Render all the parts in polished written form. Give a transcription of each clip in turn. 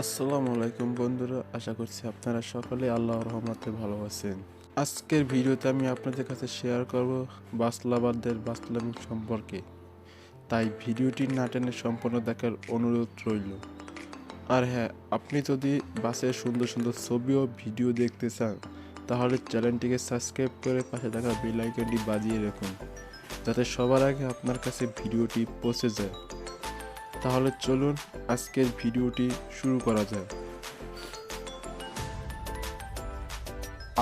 আসসালামু আলাইকুম বন্ধুরা, আশা করছি আপনারা সকলে আল্লাহর রহমতে ভালো আছেন। আজকের ভিডিওতে আমি আপনাদের কাছে শেয়ার করব বাসলাবাদের বাসলামিং সম্পর্কে, তাই ভিডিওটি না টেনে সম্পূর্ণ দেখার অনুরোধ রইল। আর হ্যাঁ, আপনি যদি বাসের সুন্দর সুন্দর ছবি ও ভিডিও দেখতে চান তাহলে চ্যানেলটিকে সাবস্ক্রাইব করে পাশে থাকা বেল আইকনটি বাজিয়ে রাখুন, যাতে সবার আগে আপনার কাছে ভিডিওটি পৌঁছে যায়। তাহলে চলুন আজকের ভিডিওটি শুরু করা যায়।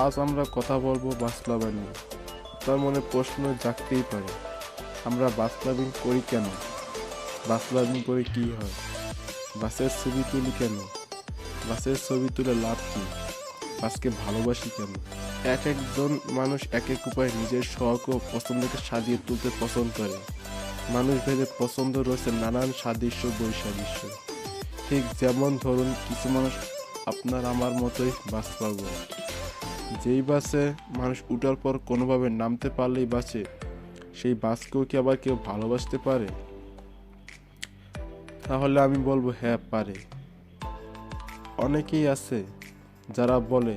আজ আমরা কথা বলবো বাস লাভার নিয়ে। তার মনে প্রশ্ন জাগতেই পারে, আমরা বাস লাভিং করি কেন? বাস লাভিং করে কি হয়? বাসের ছবি তুলি কেন? বাসের ছবি তুলে লাভ কি? বাসকে ভালোবাসি কেন? এক একজন মানুষ এক এক উপায়ে নিজের শখ ও পছন্দকে সাজিয়ে তুলতে পছন্দ করে। মানুষ ভেদে পছন্দ রয়েছে নানান সাদৃশ্য বৈসাদৃশ্য। ঠিক যেমন ধরুন, কিছু মানুষ আপনার আমার মতোই বাস পাগল। যেই বাসে মানুষ উঠার পর কোনোভাবে নামতে পারলেই বাসে, সেই বাসকেও কি আবার কেউ ভালোবাসতে পারে? তাহলে আমি বলবো হ্যাঁ, পারে। অনেকেই আছে যারা বলে,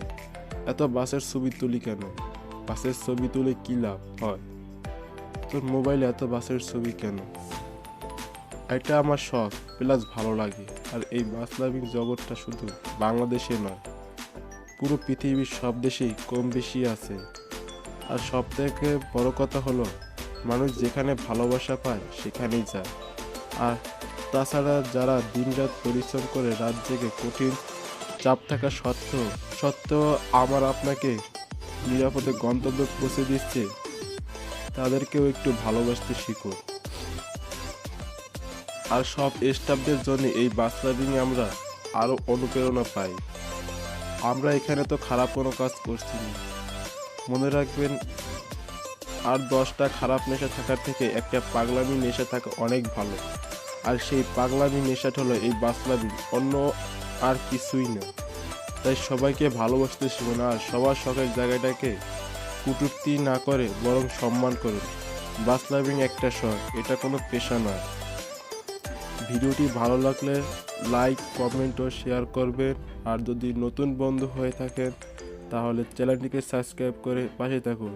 এত বাসের ছবি তুলি কেন? বাসের ছবি তুলে কি লাভ হয়? তোর মোবাইলে এত বাসের ছবি কেন? এটা আমার শখ প্লাস ভালো লাগে। আর এই বাস লাভিং জগৎটা শুধু বাংলাদেশে নয়, পুরো পৃথিবীর সব দেশেই কম বেশি আছে। আর সব থেকে বড় কথা হলো, মানুষ যেখানে ভালোবাসা পায় সেখানেই যায়। আর তাছাড়া যারা দিনরাত পরিশ্রম করে রাত জেগে কঠিন চাপ থাকা সত্ত্বেও আমার আপনাকে নিরাপদে গন্তব্যে পৌঁছে দিচ্ছে, তাদেরকেও একটু ভালোবাসতে শিখো। আর সব স্টাফদের জন্য এই বাস লাভিংয়ে আমরা আরও অনুপ্রেরণা পাই। আমরা এখানে তো খারাপ কোনো কাজ করছি না। মনে রাখবেন, আর 10টা খারাপ নেশা থাকার থেকে একটা পাগলামি নেশা থাকা অনেক ভালো। আর সেই পাগলামি নেশাটা হলো এই বাস লাভিং, অন্য আর কিছুই না। তাই সবাইকে ভালোবাসতে শিখুন, আর সবার শখের জায়গাটাকে কটূক্তি না করে বরং সম্মান করুন। বাস লাভিং একটা শখ, এটা কোনো পেশা নয়। ভিডিওটি ভালো লাগলে লাইক, কমেন্ট ও শেয়ার করবেন। আর যদি নতুন বন্ধু হয়ে থাকেন তাহলে চ্যানেলটিকে সাবস্ক্রাইব করে পাশে থাকুন।